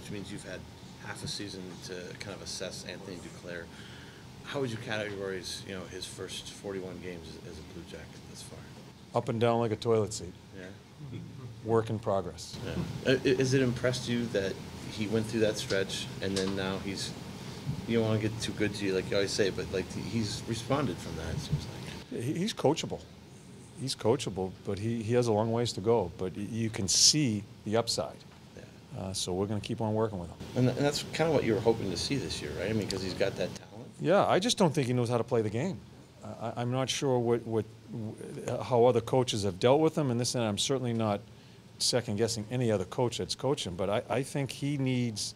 which means you've had half a season to kind of assess Anthony Duclair. How would you categorize, his first 41 games as a Blue Jacket thus far? Up and down like a toilet seat. Yeah. Work in progress. Yeah. Has it impressed you that he went through that stretch and then now he's, you don't want to get too good to you like you always say, but like he's responded from that, it seems like. He's coachable. He's coachable, but he has a long ways to go. But you can see the upside. Yeah. So we're going to keep on working with him. And that's kind of what you were hoping to see this year, right? I mean, because he's got that talent. Yeah, I just don't think he knows how to play the game. I'm not sure how other coaches have dealt with him, and this, and I'm certainly not second-guessing any other coach that's coaching, but I think he needs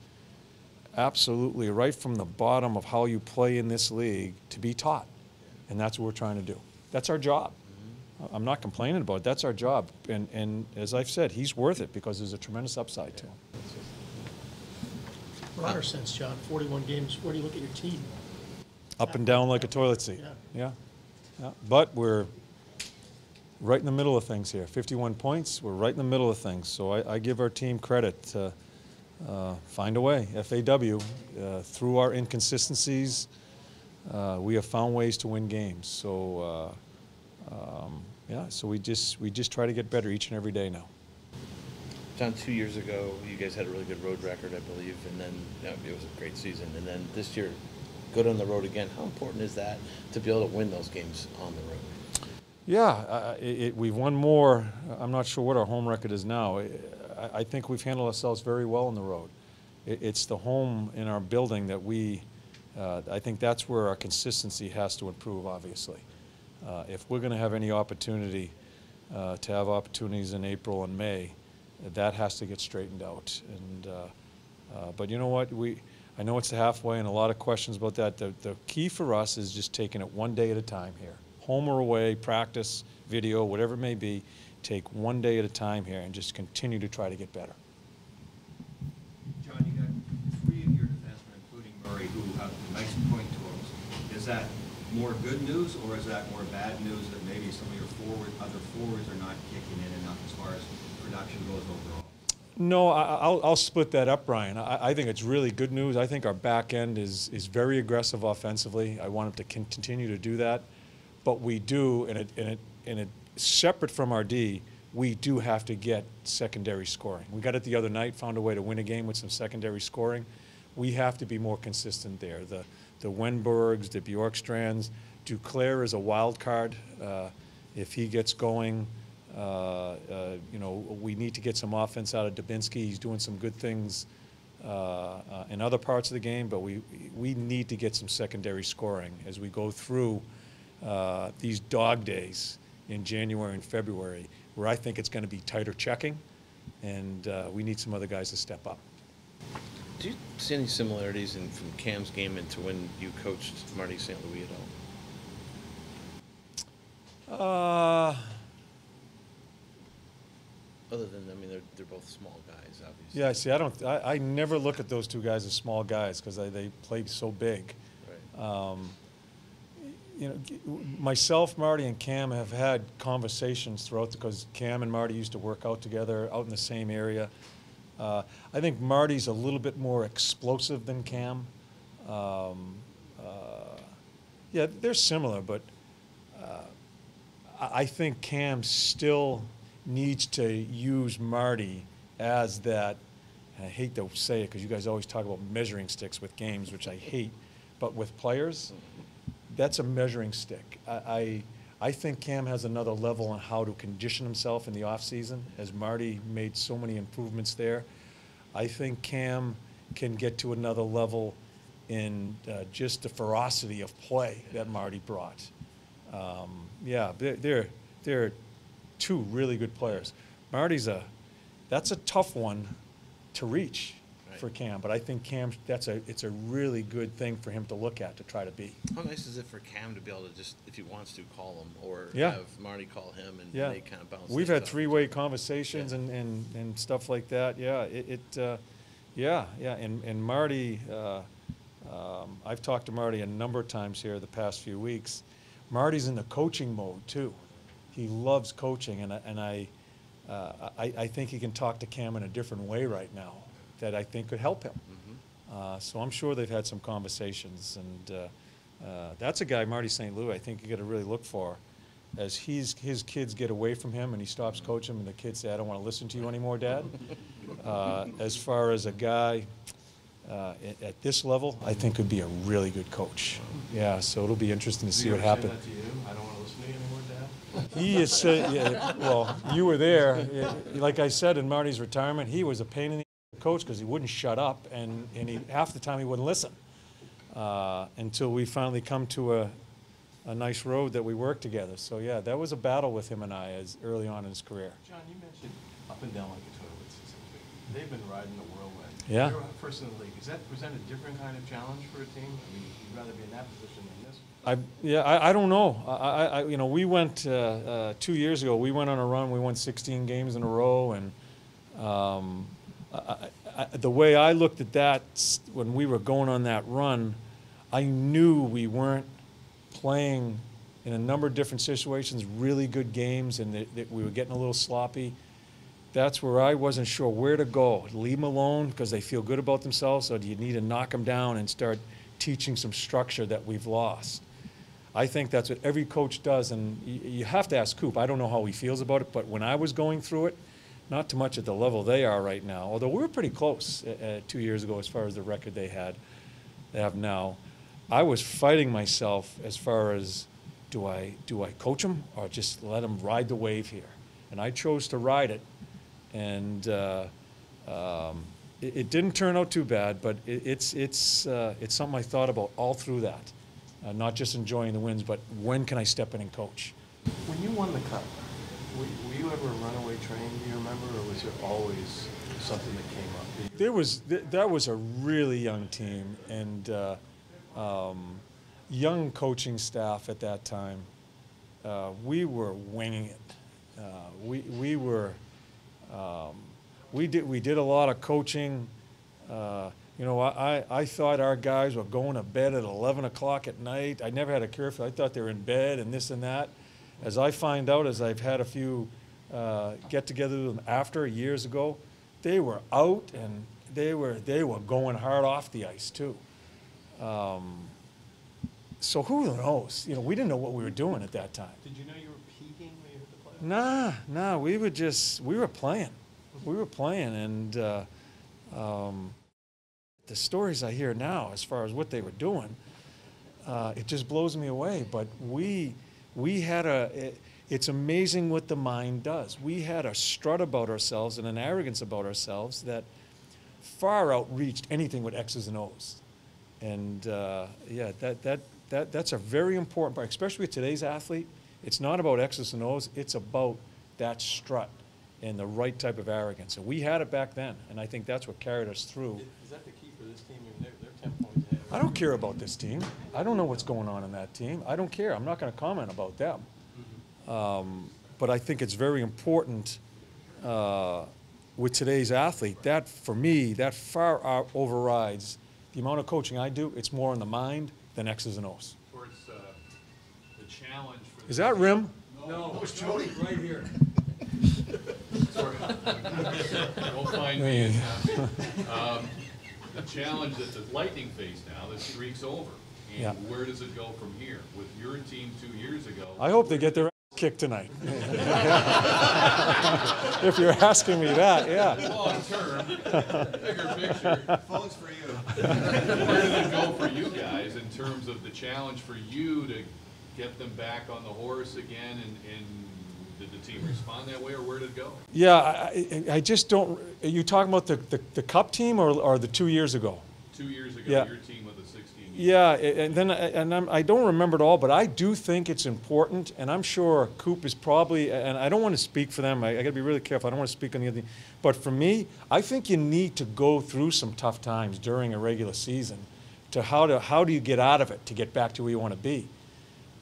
absolutely, right from the bottom of how you play in this league, to be taught, and that's what we're trying to do. That's our job. I'm not complaining about it. That's our job, and as I've said, he's worth it because there's a tremendous upside to him. Broader sense, John, 41 games, where do you look at your team? Up and down like a toilet seat. Yeah. But we're right in the middle of things here. 51 points, we're right in the middle of things. So I give our team credit to find a way, FAW. Through our inconsistencies, we have found ways to win games. So, so we just try to get better each and every day now. John, 2 years ago, you guys had a really good road record, I believe, and then it was a great season. And then this year, good on the road again. How important is that to be able to win those games on the road? Yeah, we've won more. I'm not sure what our home record is now. I think we've handled ourselves very well on the road. It's the home in our building that I think that's where our consistency has to improve, obviously. If we're going to have any opportunity to have opportunities in April and May, that has to get straightened out. But you know what? I know it's the halfway and a lot of questions about that. The key for us is just taking it one day at a time here. Home or away, practice, video, whatever it may be, take one day at a time here and just continue to try to get better. John, you got three of your defensemen, including Murray, who have nice point totals. Is that more good news or is that more bad news that maybe some of your other forwards are not kicking in enough as far as production goes overall? No, I'll split that up, Brian. I think it's really good news. I think our back end is very aggressive offensively. I want them to continue to do that. But we do, and it separate from our D, we do have to get secondary scoring. We got it the other night, found a way to win a game with some secondary scoring. We have to be more consistent there. The Wenbergs, the Bjorkstrands, Duclair is a wild card. If he gets going, we need to get some offense out of Dubinsky. He's doing some good things in other parts of the game, but we need to get some secondary scoring as we go through these dog days in January and February, where I think it's going to be tighter checking, and we need some other guys to step up. Do you see any similarities from Cam's game into when you coached Marty St. Louis at all? Other than, they're both small guys, obviously. Yeah, see, I never look at those two guys as small guys because they played so big. Right. Myself, Marty, and Cam have had conversations throughout because Cam and Marty used to work out together out in the same area. I think Marty's a little bit more explosive than Cam. Yeah, they're similar, but I think Cam still needs to use Marty as that, and I hate to say it because you guys always talk about measuring sticks with games, which I hate, but with players, that's a measuring stick. I think Cam has another level on how to condition himself in the offseason, as Marty made so many improvements there. I think Cam can get to another level in just the ferocity of play that Marty brought. Yeah, they're two really good players. Marty's that's a tough one to reach for Cam, but I think it's a really good thing for him to look at to try to be. How nice is it for Cam to be able to just, if he wants to, call him or have Marty call him and they kind of bounce. We've had three-way conversations and stuff like that. Yeah, and Marty, I've talked to Marty a number of times here the past few weeks. Marty's in the coaching mode too. He loves coaching, and I think he can talk to Cam in a different way right now. that I think could help him. So I'm sure they've had some conversations, and that's a guy, Marty St. Louis, I think you got to really look for. As his kids get away from him and he stops coaching them and the kids say, I don't want to listen to you anymore, Dad. As far as a guy at this level, I think could be a really good coach. Yeah, so it'll be interesting to see what happens. Say that to you? I don't want to listen to you anymore, Dad? He is, yeah, well, you were there. Like I said, in Marty's retirement, he was a pain in the coach because he wouldn't shut up, and half the time he wouldn't listen until we finally come to a nice road that we work together. So yeah, that was a battle with him and I as early on in his career. John, you mentioned up and down like a toilet system. They've been riding the whirlwind. Yeah. You're a person in the league. Does that present a different kind of challenge for a team? I mean, you'd rather be in that position than this? I don't know. You know, we went 2 years ago. We went on a run. We won 16 games in a row, and the way I looked at that when we were going on that run, I knew we weren't playing in a number of different situations, really good games, and that we were getting a little sloppy. That's where I wasn't sure where to go. Leave them alone because they feel good about themselves, or do you need to knock them down and start teaching some structure that we've lost? I think that's what every coach does, and you have to ask Coop. I don't know how he feels about it, but when I was going through it, not too much at the level they are right now, although we were pretty close 2 years ago as far as the record they have now. I was fighting myself as far as do I coach them or just let them ride the wave here? And I chose to ride it, and it didn't turn out too bad, but it's something I thought about all through that, not just enjoying the wins, but when can I step in and coach? When you won the cup, were you ever a runaway train, do you remember, or was there always something that came up? That was a really young team, and young coaching staff at that time. We were winging it. We did a lot of coaching. You know, I thought our guys were going to bed at 11 o'clock at night. I never had a curfew. I thought they were in bed and this and that. As I find out, as I've had a few get-together with them after years ago, they were out and they were going hard off the ice too. So who knows? You know, we didn't know what we were doing at that time. Did you know you were peaking when you hit the playoffs? Nah, we were playing. We were playing, and the stories I hear now as far as what they were doing, it just blows me away. But we had it's amazing what the mind does. We had a strut about ourselves and an arrogance about ourselves that far outreached anything with X's and O's. And yeah, that's a very important part, especially with today's athlete. It's not about X's and O's, it's about that strut and the right type of arrogance. And we had it back then, and I think that's what carried us through. Is that the key for this team? I mean, they're 10 points ahead. I don't care about this team. I don't know what's going on in that team. I don't care. I'm not going to comment about them. But I think it's very important with today's athlete. That, for me, that far overrides the amount of coaching I do. It's more in the mind than X's and O's. Towards the challenge for Is that Rim? No, it's Jody right here. Don't find me. The challenge that the Lightning face now, the streak's over. And Yeah. where does it go from here? With your team 2 years ago, I hope they get their ass kicked tonight. If you're asking me that, yeah. long term, bigger picture, Phone's for you. where does it go for you guys in terms of the challenge for you to get them back on the horse again, and did the team respond that way, or where did it go? Yeah, I just don't. Are you talking about the Cup team or the 2 years ago? 2 years ago, Yeah. your team with the 16 years. Yeah, I don't remember it all, but I do think it's important, and I'm sure Coop is probably, and I don't want to speak for them. I got to be really careful. I don't want to speak on the other. But for me, I think you need to go through some tough times during a regular season, to how do you get out of it to get back to where you want to be,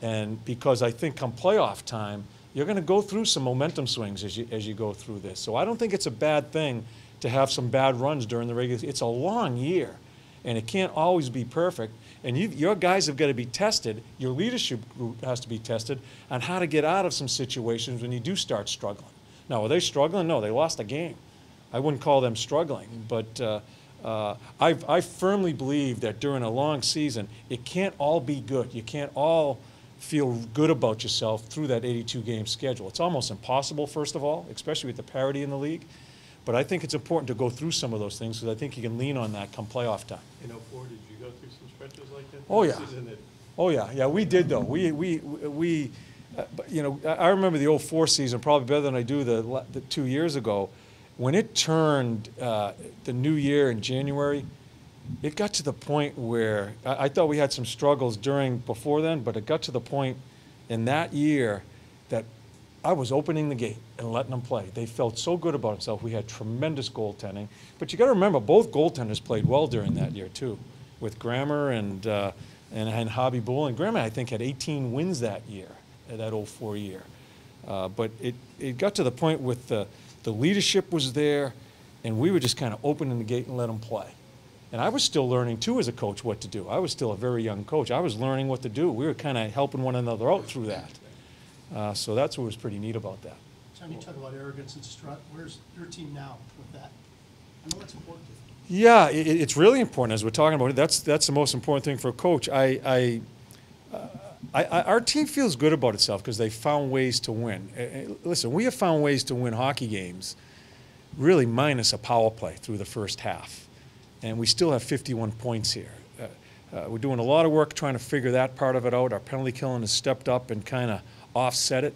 and because I think come playoff time, you're going to go through some momentum swings as you go through this. So I don't think it's a bad thing to have some bad runs during the regular season. It's a long year, and it can't always be perfect. And your guys have got to be tested. Your leadership group has to be tested on how to get out of some situations when you do start struggling. Now, are they struggling? No, they lost a game. I wouldn't call them struggling, but I firmly believe that during a long season, it can't all be good. You can't all feel good about yourself through that 82-game schedule. It's almost impossible, first of all, especially with the parity in the league. But I think it's important to go through some of those things because I think you can lean on that come playoff time. In '04, did you go through some stretches like that? Oh, yeah. Isn't it? Oh, yeah, we did, though. You know, I remember the '04 season probably better than I do the 2 years ago. When it turned the new year in January, it got to the point where I thought we had some struggles before then, but it got to the point in that year that I was opening the gate and letting them play. They felt so good about themselves. We had tremendous goaltending. But you got to remember, both goaltenders played well during that year, too, with Grammer and Hobby Bull. And Grammer, I think, had 18 wins that year, that '04 year. But it got to the point with the leadership was there, and we were just kind of opening the gate and let them play. And I was still learning, too, as a coach, what to do. I was still a very young coach. I was learning what to do. We were kind of helping one another out through that. So that's what was pretty neat about that. John, you talk about arrogance and strut. Where's your team now with that? I know it's important. Yeah, it's really important, as we're talking about it. That's the most important thing for a coach. Our team feels good about itself because they found ways to win. Listen, we have found ways to win hockey games, really minus a power play through the first half. And we still have 51 points here. We're doing a lot of work trying to figure that part of it out. Our penalty killing has stepped up and kind of offset it.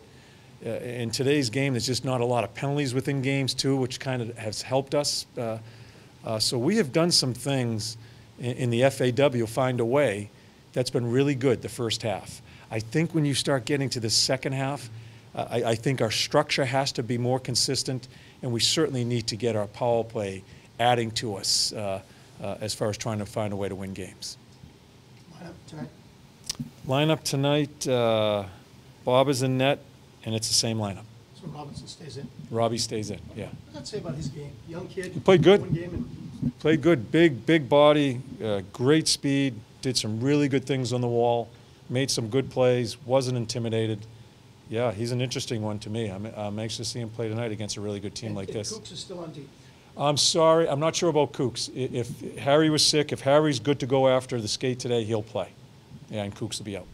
In today's game, there's just not a lot of penalties within games, too, which kind of has helped us. So we have done some things in the FAW, find a way, that's been really good the first half. I think when you start getting to the second half, I think our structure has to be more consistent, and we certainly need to get our power play adding to us as far as trying to find a way to win games. Lineup tonight, Bob is in net, and it's the same lineup. So Robinson stays in. Robbie stays in, yeah. What does that say about his game? Young kid. He played good. One game and Played good, big body, great speed, did some really good things on the wall, made some good plays, wasn't intimidated. Yeah, he's an interesting one to me. I'm anxious to see him play tonight against a really good team like this. Kooks is still on deep. I'm sorry, I'm not sure about Kooks. If Harry was sick, if Harry's good to go after the skate today, he'll play. Yeah, and Kooks will be out.